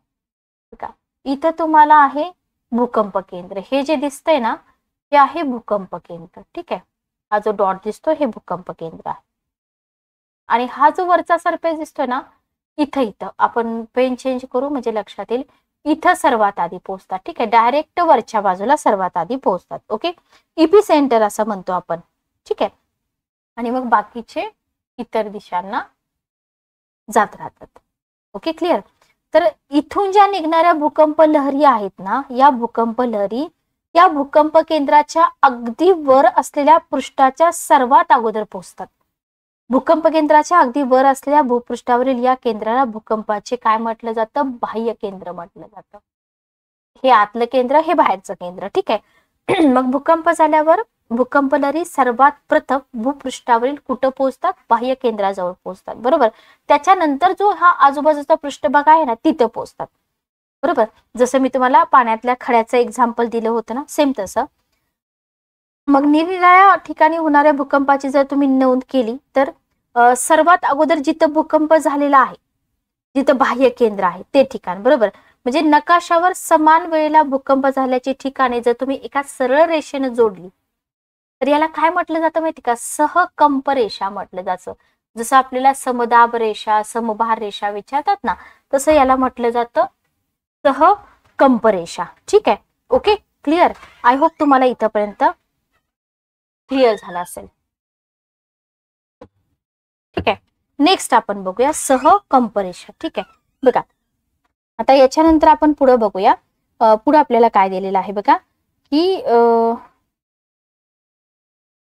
बघा इथं तुम्हाला आहे भूकंप केंद्र, हे जे दिसतंय ना हे आहे भूकंप केंद्र. ठीक आहे, हा जो डॉट दिसतो हे भूकंप केंद्र आहे. आणि हा जो वरचा सरफेस दिसतोय ना, इथं आपण पेन चेंज करू म्हणजे लक्षात येईल, इथं सर्वात आधी पोहोचतात. ठीक आहे, डायरेक्ट वरच्या बाजूला सर्वात आधी पोहोचतात. ओके, इपी सेंटर असं म्हणतो आपण. ठीक आहे, आणि मग बाकीचे इतर दिशांना जात राहतात. Okay, clear? तर इथून ज्या निघणाऱ्या भूकंप लहरी आहेत ना, या भूकंप लहरी या भूकंप केंद्राच्या अगदी वर असलेल्या पृष्ठाच्या सर्वात अगोदर पोहोचतात. भूकंप केंद्राच्या अगदी वर असलेल्या भूपृष्ठावरील या केंद्राला भूकंपाचे काय म्हटलं जातं? बाह्य केंद्र म्हटलं जातं. हे आतलं केंद्र, हे बाहेरचं केंद्र. ठीक आहे, मग भूकंप झाल्यावर भूकंप लहरी सर्वात प्रथम भूपृष्ठावरील कुठं पोहोचतात? बाह्य केंद्राजवळ पोहोचतात, बरोबर. त्याच्यानंतर जो हा आजूबाजूचा पृष्ठभाग आहे ना तिथं पोहोचतात, बरोबर. जसं मी तुम्हाला पाण्यातल्या खड्याचं एक्झाम्पल दिलं होतं ना, सेम तसं. मग निरनिराळ्या ठिकाणी होणाऱ्या भूकंपाची जर तुम्ही नोंद केली तर सर्वात अगोदर जिथं भूकंप झालेला आहे, जिथं बाह्य केंद्र आहे ते ठिकाण, बरोबर. म्हणजे नकाशावर समान वेळेला भूकंप झाल्याची ठिकाणे जर तुम्ही एका सरळ रेषेने जोडली तर याला काय म्हटलं जातं माहिती का? सहकंप रेषा म्हटलं जातं. जसं आपल्याला समदाब रेषा, समभार रेषा विचारतात ना, तसं याला म्हटलं जातं सहकंप रेषा. ठीक आहे, ओके, क्लिअर? आय होप तुम्हाला इथपर्यंत क्लिअर झाला असेल. ठीक आहे, नेक्स्ट आपण बघूया सहकंप रेषा. ठीक आहे, बघा आता याच्यानंतर आपण पुढे बघूया. पुढे आपल्याला काय दिलेलं आहे बघा, की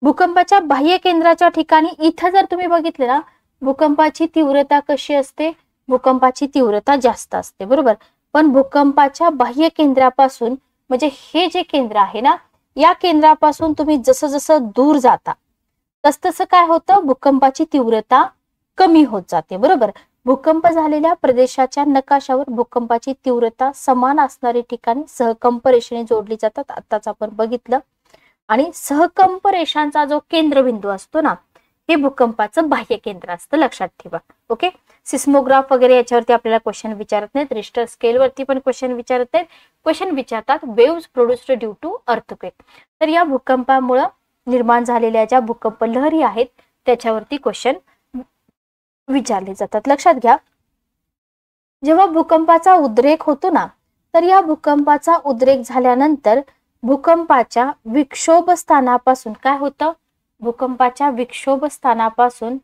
भूकंपाच्या बाह्य केंद्राच्या ठिकाणी इथं जर तुम्ही बघितले ना, भूकंपाची तीव्रता कशी असते? भूकंपाची तीव्रता जास्त असते, बरोबर. पण भूकंपाच्या बाह्य केंद्रापासून म्हणजे हे जे केंद्र आहे ना, या केंद्रापासून तुम्ही जसं जसं दूर जाता तसतसं काय होतं? भूकंपाची तीव्रता कमी होत जाते, बरोबर. भूकंप झालेल्या प्रदेशाच्या नकाशावर भूकंपाची तीव्रता समान असणारी ठिकाणी सहकंप रेषेने जोडली जातात, आताच आपण बघितलं. आणि सहकंप रेषांचा जो केंद्रबिंदू असतो ना, हे भूकंपाचं बाह्य केंद्र असतं, लक्षात ठेवा. ओके, सिस्मोग्राफ वगैरे याच्यावरती आपल्याला क्वेश्चन विचारत नाहीत, रिश्टर स्केल वरती पण क्वेश्चन विचारत नाहीत. क्वेश्चन विचारतात waves produced due to earthquake. तर या भूकंपामुळे निर्माण झालेल्या ज्या भूकंप लहरी आहेत त्याच्यावरती क्वेश्चन विचारले जातात, लक्षात घ्या. जेव्हा भूकंपाचा उद्रेक होतो ना, तर या भूकंपाचा उद्रेक झाल्यानंतर भूकंपाच्या विक्षोभ स्थानापासून काय होतं? भूकंपाच्या विक्षोभ स्थानापासून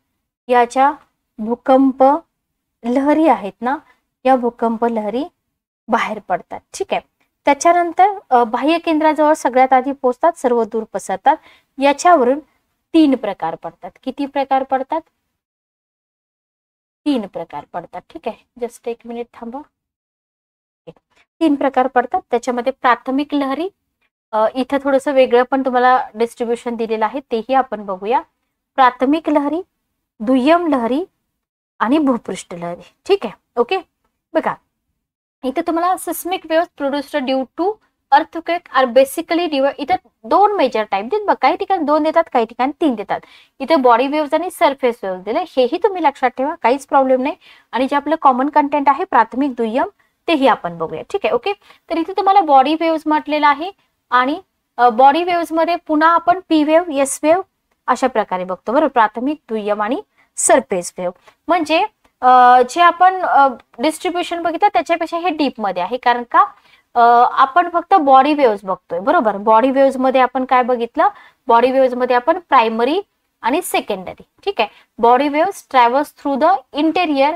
याच्या भूकंप लहरी आहेत ना, या भूकंप लहरी बाहेर पडतात. ठीक आहे, त्याच्यानंतर बाह्य केंद्राजवळ सगळ्यात आधी पोहोचतात, सर्व दूर पसरतात. याच्यावरून 3 प्रकार पडतात. किती प्रकार पडतात? 3 प्रकार पडतात. ठीक आहे, जस्ट एक मिनिट थांबा. 3 प्रकार पडतात. त्याच्यामध्ये प्राथमिक लहरी, इथं थोडंसं वेगळं पण तुम्हाला डिस्ट्रीब्युशन दिलेलं आहे, तेही आपण बघूया. प्राथमिक लहरी, दुय्यम लहरी आणि भूपृष्ठ लहरी. ठीक आहे, ओके. बघा इथे तुम्हाला seismic waves produced due to earthquake are basically इथे 2 मेजर टाइप देत बघा. काही ठिकाणी 2 देतात, काही ठिकाणी 3 देतात. इथे बॉडी वेव्स आणि सरफेस वेव्स दिले, हेही तुम्ही लक्षात ठेवा, काहीच प्रॉब्लेम नाही. आणि जे आपलं कॉमन कंटेंट आहे प्राथमिक दुय्यम तेही आपण बघूया. ठीक आहे, ओके. तर इथे तुम्हाला बॉडी वेव्स म्हटलेलं आहे आणि बॉडी वेव्स मध्ये पुन्हा आपण पी वेव्ह, एस वेव्ह अशा प्रकारे बघतो बरोबर, प्राथमिक, दुय्यम आणि सरफेस वेव्ह. म्हणजे जे आपण डिस्ट्रीब्युशन बघितलं त्याच्यापेक्षा हे डीप मध्ये आहे, कारण का आपण फक्त बॉडी वेव्स बघतोय बरोबर. बॉडी वेव्स मध्ये आपण काय बघितलं, बॉडी वेव्स मध्ये आपण प्रायमरी आणि सेकंडरी, ठीक आहे. Body waves travels through the interior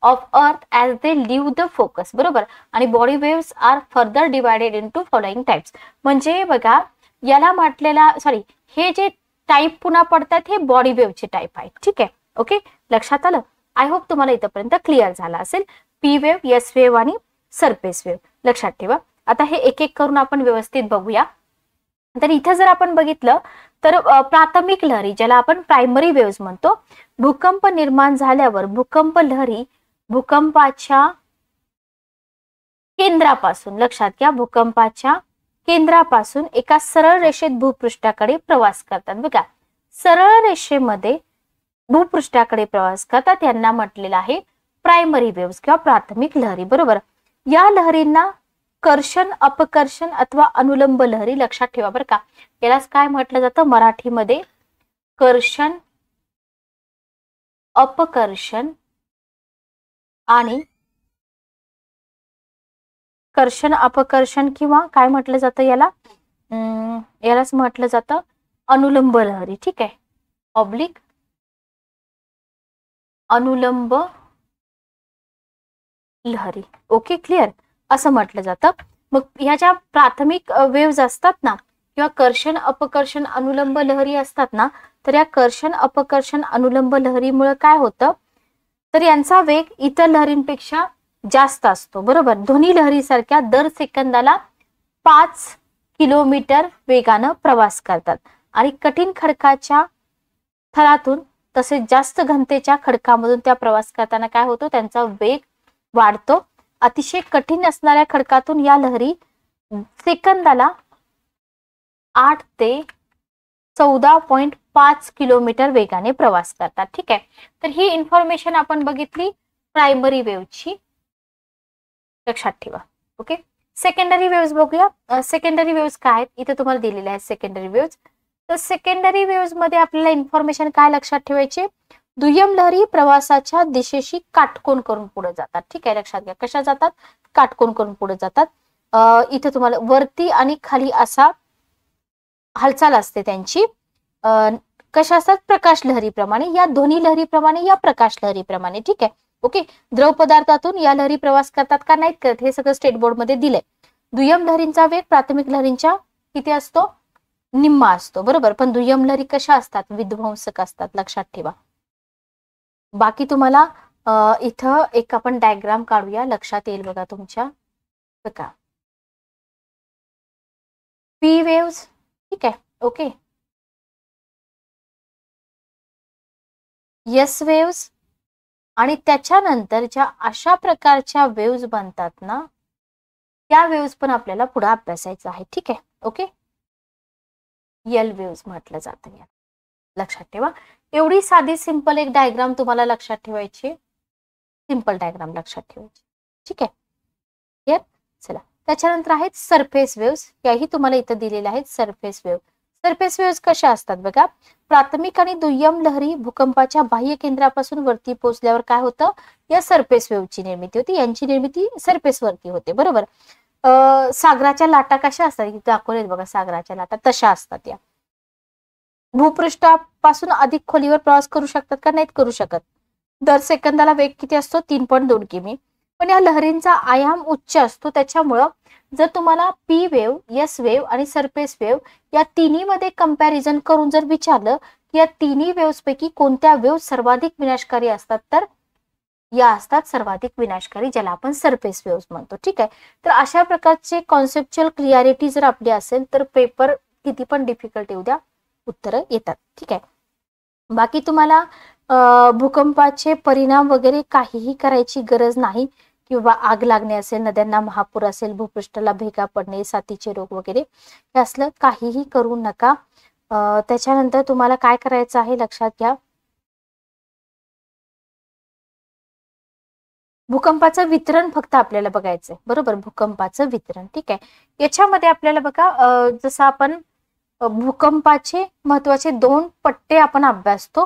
of earth as they leave the focus बरोबर. आणि body waves are further divided into following types. म्हणजे बघा याला म्हटलेला सॉरी हे जे टाईप पुन्हा पडतात हे बॉडी वेव्हचे टाईप आहेत, ठीक आहे. ओके, लक्षात आलं. आय होप तुम्हाला इथपर्यंत क्लिअर झाला असेल. पी वेव्ह, एस वेव्ह आणि सरफेस वेव्ह लक्षात ठेवा. आता हे एक एक करून आपण व्यवस्थित बघूया. तर इथं जर आपण बघितलं तर प्राथमिक लहरी ज्याला आपण प्रायमरी वेव्स म्हणतो, भूकंप निर्माण झाल्यावर भूकंप लहरी भूकंपाच्या केंद्रापासून, लक्षात घ्या, भूकंपाच्या केंद्रापासून एका सरळ रेषेत भूपृष्ठाकडे प्रवास करतात. बघा सरळ रेषेमध्ये भूपृष्ठाकडे प्रवास करतात यांना म्हटलेलं आहे प्रायमरी वेव्स किंवा प्राथमिक लहरी बरोबर. या लहरींना कर्षण, अपकर्षण अथवा अनुलंब लहरी लक्षात ठेवा बरं का. यालाच काय म्हटलं जातं मराठीमध्ये, कर्षण, अपकर्षण आणि कर्षण, अपकर्षण किंवा काय म्हटलं जातं याला, यालाच म्हटलं जातं अनुलंब लहरी, ठीक आहे. ऑब्लिक अनुलंब लहरी. ओके, क्लिअर, असं म्हटलं जातं. मग ह्या ज्या प्राथमिक वेव्स असतात ना किंवा कर्षण, अपकर्षण, अनुलंब लहरी असतात ना, तर या कर्षण, अपकर्षण, अनुलंब लहरीमुळे काय होतं तर यांचा वेग इतर लहरींपेक्षा जास्त असतो बरोबर. ध्वनी लहरीसारख्या दर सेकंदाला 5 किलोमीटर वेगानं प्रवास करतात आणि कठीण खडकाच्या थरातून तसेच जास्त घनतेच्या खडकामधून त्या प्रवास करताना काय होतो त्यांचा वेग वाढतो. अतिशय कठीण असणाऱ्या खडकातून या लहरी सेकंदाला 8 ते 14.5 किलोमीटर वेगाने प्रवास करतात, ठीक आहे. तर ही इन्फॉर्मेशन आपण बघितली प्रायमरी वेव्हची, लक्षात ठेवा. ओके, सेकंडरी वेव्स बघूया. सेकंडरी वेव्स काय आहेत इथे तुम्हाला दिलेले आहेत सेकंडरी वेव्स. तर सेकंडरी वेव्स मध्ये आपल्याला इन्फॉर्मेशन काय लक्षात ठेवायची, दुय्यम लहरी प्रवासाच्या दिशेशी काटकोन करून पुढे जातात, ठीक आहे. लक्षात घ्या कशा जातात, काटकोन करून पुढे जातात. इथे तुम्हाला वरती आणि खाली असा हालचाल असते त्यांची. कशा असतात, प्रकाश लहरीप्रमाणे, या ध्वनी लहरीप्रमाणे, या प्रकाश लहरीप्रमाणे, ठीक आहे. ओके, द्रव पदार्थातून या लहरी प्रवास करतात का नाहीत करत हे सगळं स्टेट बोर्ड मध्ये दिलंय. दुय्यम लहरींचा वेग प्राथमिक लहरींच्या किती असतो, निम्मा असतो बरोबर. पण दुय्यम लहरी कशा असतात, विध्वंसक असतात, लक्षात ठेवा. बाकी तुम्हाला इथं एक आपण डायग्राम काढूया, लक्षात येईल बघा तुमच्या. बघा पी वेव्स, ठीक आहे. ओके, एस वेव्स आणि त्याच्यानंतर ज्या अशा प्रकारच्या वेव्स बनतात ना त्या वेव्स पण आपल्याला पुढे अभ्यासायचं आहे, ठीक आहे. ओके, एल वेव्स म्हटलं जातं या, लक्षात ठेवा. एवढी साधी सिंपल एक डायग्राम तुम्हाला लक्षात ठेवायची, सिंपल डायग्राम लक्षात ठेवायची, ठीक आहे. क्लिअर, चला त्याच्यानंतर आहेत सरफेस वेव्स. याही तुम्हाला इथं दिलेल्या आहेत सरफेस वेव्ह. सरफेस वेव्स कशा असतात बघा, प्राथमिक आणि दुय्यम लहरी भूकंपाच्या बाह्य केंद्रापासून वरती पोहोचल्यावर काय होतं, या सरफेस वेव्हची निर्मिती होती. यांची निर्मिती सरफेस वरती होते बरोबर. सागराच्या लाटा कशा असतात दाखवलेत बघा, सागराच्या लाटा तशा असतात. या भूपृष्ठापासून अधिक खोलीवर प्रवास करू शकतात का नाहीत करू शकत. दर सेकंदाला वेग किती असतो, 3.2 किमी. पण या लहरींचा आयाम उच्च असतो, त्याच्यामुळं जर तुम्हाला पी वेव्ह, एस वेव्ह आणि सरफेस वेव्ह या तिन्ही मध्ये कंपॅरिझन करून जर विचारलं की या तिन्ही वेव्स पैकी कोणत्या वेव्ह सर्वाधिक विनाशकारी असतात, तर या असतात सर्वाधिक विनाशकारी, ज्याला आपण सरफेस वेव्स म्हणतो, ठीक आहे. तर अशा प्रकारचे कॉन्सेप्च्युअल क्लिअरिटी जर आपली असेल तर पेपर किती पण डिफिकल्ट येऊ द्या उत्तरं येतात, ठीक आहे. बाकी तुम्हाला भूकंपाचे परिणाम वगैरे काहीही करायची गरज नाही, किंवा आग लागणे असेल, नद्यांना महापूर असेल, भूपृष्ठाला भेगा पडणे, साथीचे रोग वगैरे हे असलं काहीही करू नका. त्याच्यानंतर तुम्हाला काय करायचं आहे लक्षात घ्या, भूकंपाचं वितरण फक्त आपल्याला बघायचंय बरोबर, भूकंपाचं वितरण, ठीक आहे. याच्यामध्ये आपल्याला बघा जसं आपण भूकंपाचे महत्वाचे 2 पट्टे आपण अभ्यासतो.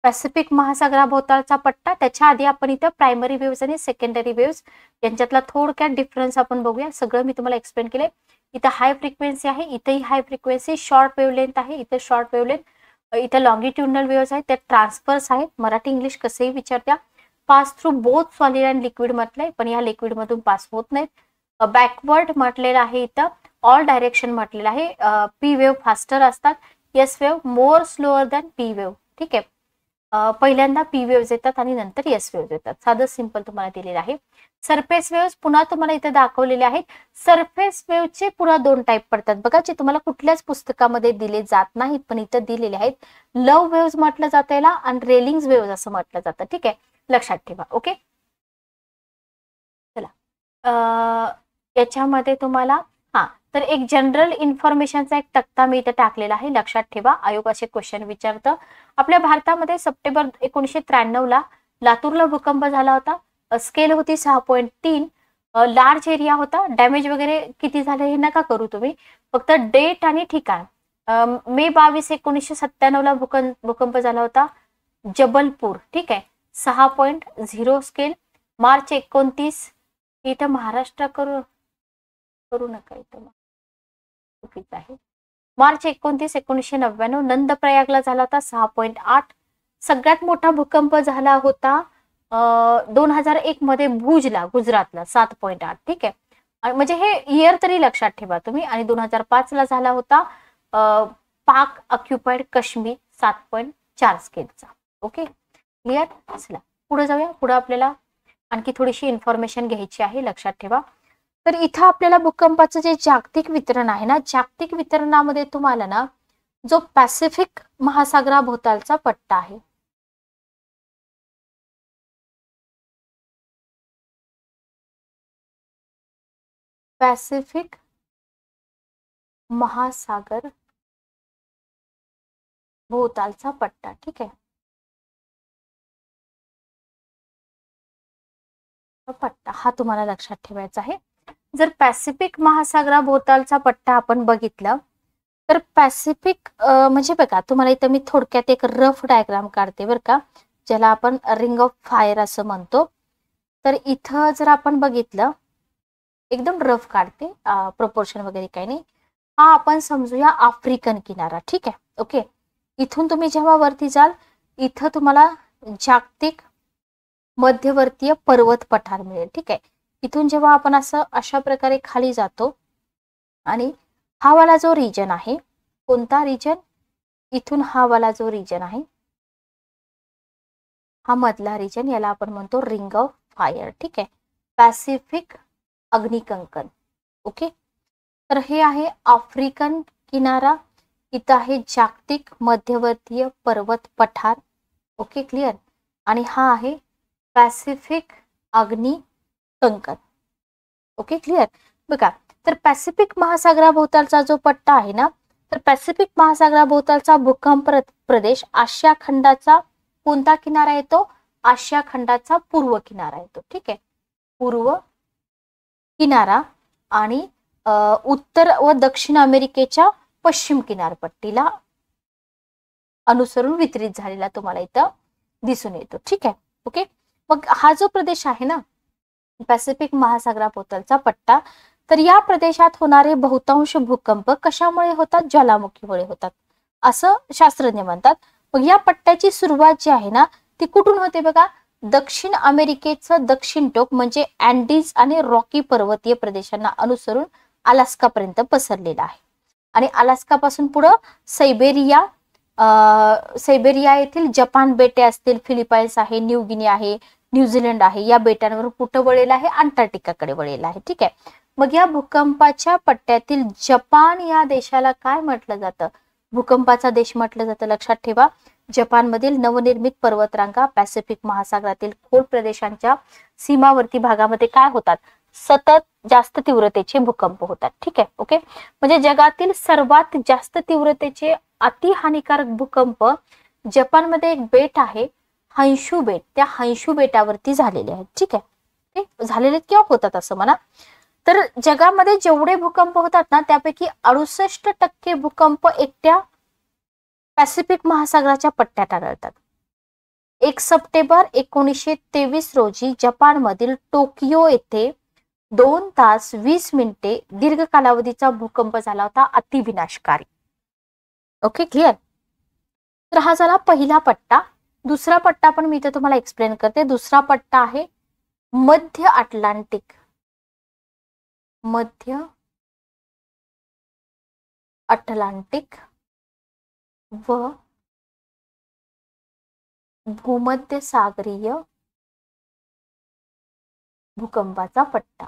पॅसिफिक महासागराभोवतालचा पट्टा, त्याच्या आधी आपण इथं प्रायमरी वेव्हज आणि सेकंडरी वेव्हज यांच्यातला थोडक्यात डिफरन्स आपण बघूया. सगळं मी तुम्हाला एक्सप्लेन केलंय. इथं हाय फ्रिक्वेन्सी आहे, इथंही हाय फ्रिक्वेन्सी, शॉर्ट वेव्हलेंथ आहे, इथं शॉर्ट वेव्हलेंथ, इथं लॉंगिट्युडनल वेव्हज आहेत, त्या ट्रान्सफर्स आहेत. मराठी इंग्लिश कसंही विचारत्या. Pass through both solid and liquid म्हटलंय, पण या लिक्विड मधून पास होत नाहीत. बॅकवर्ड म्हटलेलं आहे, इथं ऑल डायरेक्शन म्हटलेलं आहे. पी वेव्ह फास्टर असतात, एस वेव्ह मोर स्लोअर दॅन पी वेव्ह. ठीक आहे, पहिल्यांदा पी वेव्हज येतात आणि नंतर एस वेव्हज येतात. साधं सिंपल तुम्हाला दिलेलं आहे. सरफेस वेव्हज पुन्हा तुम्हाला इथे दाखवलेले आहेत. सरफेस वेव्हचे पुन्हा 2 टाईप पडतात बघा, जे तुम्हाला कुठल्याच पुस्तकामध्ये दिले जात नाहीत, पण इथं दिलेले आहेत. लव वेव्हज म्हटलं जातं याला आणि रेलिंग्स वेव्हज असं म्हटलं जातं. ठीक आहे, लक्षात ठेवा. ओके, चला याच्यामध्ये तुम्हाला तर एक जनरल इन्फॉर्मेशनचा एक तक्ता मी इथे टाकलेला आहे. लक्षात ठेवा, आयोग असे क्वेश्चन विचारतं. आपल्या भारतामध्ये सप्टेंबर 1993 ला लातूरला भूकंप झाला होता. स्केल होती 6.3. लार्ज एरिया होता. डॅमेज वगैरे किती झाले हे नका करू तुम्ही, फक्त डेट आणि ठिकाण. मे 22, 1997 ला भूकंप झाला होता जबलपूर. ठीक आहे, 6.0 स्केल. मार्च 29, इथं महाराष्ट्र करू नका, इथं चुकीचं आहे. मार्च 29, 1999 नंदप्रयागला झाला होता 6.8. सगळ्यात मोठा भूकंप झाला होता 2001 मध्ये भुजला, गुजरातला 7.8. ठीक आहे, म्हणजे हे इयर तरी लक्षात ठेवा तुम्ही. आणि 2005 ला झाला होता पाक ऑक्युपाइड काश्मीर 7.4 स्केलचा. Okay, clear. चला पुढे जाऊया. पुढे आपल्याला आणखी थोडीशी इन्फॉर्मेशन घ्यायची आहे, लक्षात ठेवा. तर इथं आपल्याला भूकंपाचं जे जागतिक वितरण आहे ना, जागतिक वितरणामध्ये तुम्हाला ना जो पॅसिफिक महासागराभोवतालचा पट्टा आहे, पॅसिफिक महासागर भोवतालचा पट्टा. ठीक आहे, पट्टा हा तुम्हाला लक्षात ठेवायचा आहे. जर पॅसिफिक महासागराभोवतालचा पट्टा आपण बघितला तर पॅसिफिक म्हणजे बघा, तुम्हाला इथं मी थोडक्यात एक रफ डायग्राम काढते बरं का, ज्याला आपण रिंग ऑफ फायर असं म्हणतो. तर इथं जर आपण बघितलं, एकदम रफ काढते, प्रपोर्शन वगैरे काही नाही. हा आपण समजूया आफ्रिकन किनारा. ठीक आहे, ओके. इथून तुम्ही जेव्हा वरती जाल, इथं तुम्हाला जागतिक मध्यवर्तीय पर्वत पठार मिळेल. ठीक आहे, इथून जेव्हा आपण असं अशा प्रकारे खाली जातो आणि हा वाला जो रिजन आहे, कोणता रिजन, इथून हा वाला जो रिजन आहे, हा मधला रिजन, याला आपण म्हणतो रिंग ऑफ फायर. ठीक आहे, पॅसिफिक अग्निकंकण. ओके, तर हे आहे आफ्रिकन किनारा, इथं आहे जागतिक मध्यवर्तीय पर्वत पठार. Okay, clear. आणि हा आहे पॅसिफिक अग्निकंकण. Okay, clear. बघा, तर पॅसिफिक महासागराभोवतालचा जो पट्टा आहे ना, तर पॅसिफिक महासागराभोवतालचा भूकंप प्रदेश आशिया खंडाचा कोणता किनारा येतो, आशिया खंडाचा पूर्व किनारा येतो. ठीक आहे, पूर्व किनारा आणि उत्तर व दक्षिण अमेरिकेच्या पश्चिम किनारपट्टीला अनुसरून वितरित झालेला तुम्हाला इथं दिसून येतो. ठीक आहे, ओके. मग हा जो प्रदेश आहे ना, पॅसिफिक महासागराभोवतालचा पट्टा, तर या प्रदेशात होणारे बहुतांश भूकंप कशामुळे होतात, ज्वालामुखीमुळे होतात असं शास्त्रज्ञ म्हणतात. मग या पट्ट्याची सुरुवात जी आहे ना, ती कुठून होते बघा, दक्षिण अमेरिकेचं दक्षिण टोक म्हणजे अँडीज आणि रॉकी पर्वतीय प्रदेशांना अनुसरून अलास्का पर्यंत पसरलेला आहे. आणि अलास्का पासून पुढं सैबेरिया येथील जपान बेटे असतील, फिलिपाईन्स आहे, न्यू गिनी आहे, न्यूझीलंड आहे, या बेटांवर कुठं वळेल आहे, अंटार्क्टिकाकडे वळेल आहे. ठीक आहे, मग या भूकंपाच्या पट्ट्यातील जपान या देशाला काय म्हटलं जातं, भूकंपाचा देश म्हटलं जातं. लक्षात ठेवा, जपानमधील नवनिर्मित पर्वतरांगा पॅसिफिक महासागरातील खोल प्रदेशांच्या सीमावर्ती भागामध्ये काय होतात, सतत जास्त तीव्रतेचे भूकंप होतात. ठीक आहे, ओके. म्हणजे जगातील सर्वात जास्त तीव्रतेचे अति हानिकारक भूकंप जपानमध्ये एक बेट आहे हंशू बेट, त्या हंशू बेटावरती झालेले आहेत. ठीक आहे, झालेले किंवा होतात असं म्हणा. तर जगामध्ये जेवढे भूकंप होतात ना त्यापैकी 68% भूकंप एकट्या पॅसिफिक महासागराच्या पट्ट्यात आढळतात. 1 सप्टेंबर 1923 रोजी जपानमधील टोकियो येथे 2 तास 20 मिनिटे दीर्घ कालावधीचा भूकंप झाला होता, अतिविनाशकारी. Okay, clear. तर हा झाला पहिला पट्टा. दुसरा पट्टा पण मी इथे तुम्हाला एक्सप्लेन करते. दुसरा पट्टा आहे मध्य अटलांटिक. मध्य अटलांटिक व भूमध्य सागरीय भूकंपाचा पट्टा.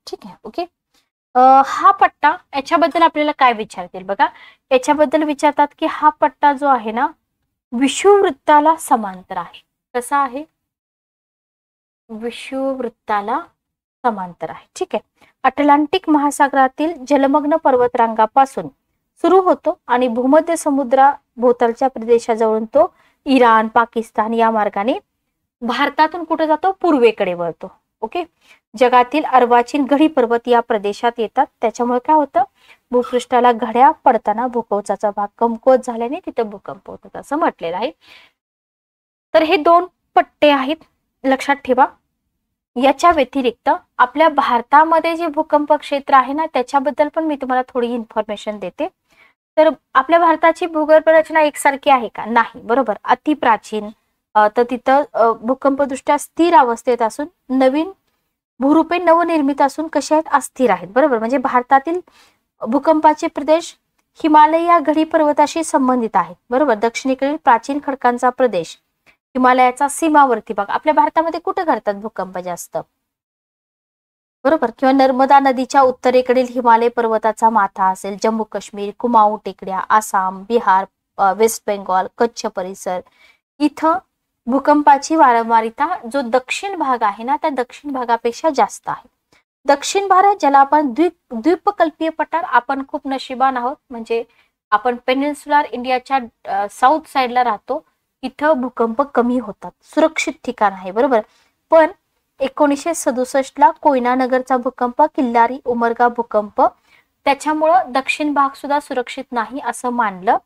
ठीक आहे. ओके. हा पट्टा, याच्याबद्दल आपल्याला काय विचारतील बघा. याच्याबद्दल विचारतात की हा पट्टा जो आहे ना विषुववृत्ताला समांतर आहे. कसा आहे? विषुववृत्ताला समांतर आहे. ठीक आहे. अटलांटिक महासागरातील जलमग्न पर्वतरांगापासून सुरू होतो आणि भूमध्य समुद्राभोवतालच्या प्रदेशाजवळून तो इराण, पाकिस्तान या मार्गाने भारतातून कुठे जातो? पूर्वेकडे वळतो. ओके. जगातील अर्वाचीन घडी पर्वत या प्रदेशात येतात. त्याच्यामुळे काय होतं? भूपृष्ठाला घड्या पडताना भूकवचाचा भाग कमकुवत झाल्याने तिथं भूकंप होतात असं म्हटलेलं आहे. तर हे 2 पट्टे आहेत, लक्षात ठेवा. याच्या व्यतिरिक्त आपल्या भारतामध्ये जे भूकंप क्षेत्र आहे ना त्याच्याबद्दल पण मी तुम्हाला थोडी इन्फॉर्मेशन देते. तर आपल्या भारताची भूगर्भ रचना एकसारखी आहे का? नाही. बरोबर. अति प्राचीन, तर तिथं भूकंपदृष्ट्या स्थिर अवस्थेत असून नवीन भूरूपे नवनिर्मित असून कसे आहेत? अस्थिर आहेत. बरोबर. म्हणजे भारतातील भूकंपाचे प्रदेश हिमालय या घडी पर्वताशी संबंधित आहेत. बरोबर. दक्षिणेकडील प्राचीन खडकांचा प्रदेश, हिमालयाचा सीमावर्ती भाग. आपल्या भारतामध्ये कुठे घडतात भूकंप जास्त? बरोबर. किंवा नर्मदा नदीच्या उत्तरेकडील हिमालय पर्वताचा माथा असेल, जम्मू काश्मीर, कुमाऊ टेकड्या, आसाम, बिहार, वेस्ट बेंगॉल, कच्छ परिसर. इथं भूकंपाची वारंवारिता जो दक्षिण भाग आहे ना त्या दक्षिण भागापेक्षा जास्त आहे. दक्षिण भारत, ज्याला आपण द्वीपकल्पीय पठार, आपण खूप नशिबान आहोत. म्हणजे आपण पेनिन्सुलर इंडियाच्या साऊथ साइडला राहतो. इथं भूकंप कमी होतात, सुरक्षित ठिकाण आहे. बरोबर. पण 1967 ला कोयना नगरचा भूकंप, किल्लारी उमरगा भूकंप, त्याच्यामुळं दक्षिण भाग सुद्धा सुरक्षित नाही असं मानलं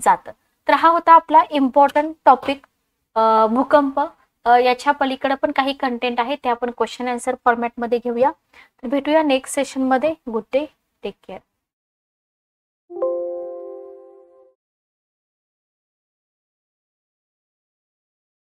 जातं. तर हा होता आपला इम्पॉर्टंट टॉपिक भूकंप. याच्या पलीकडे पण काही कंटेंट आहे ते आपण क्वेश्चन आन्सर फॉर्मॅट मध्ये घेऊया. तर भेटूया नेक्स्ट सेशन मध्ये. Good day, take care.